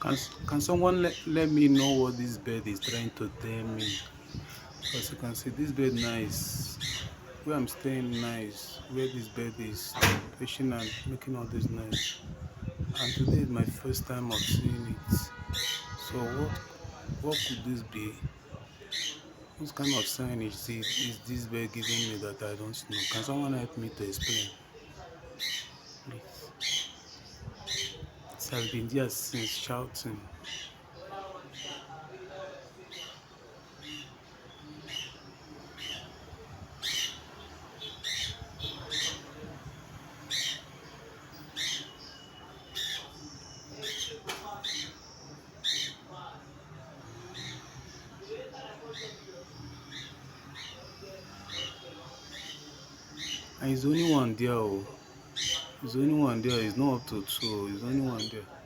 Can someone let me know what this bird is trying to tell me? As you can see, this bird nice. Where I'm staying nice. Where this bird is fishing and making all this noise. And today is my first time of seeing it. So what could this be? What kind of sign is this bird giving me that I don't know? Can someone help me to explain, please? It has been there since shouting. And it's only one there. Oh. It's only one there. It's not up to two. It's only one there.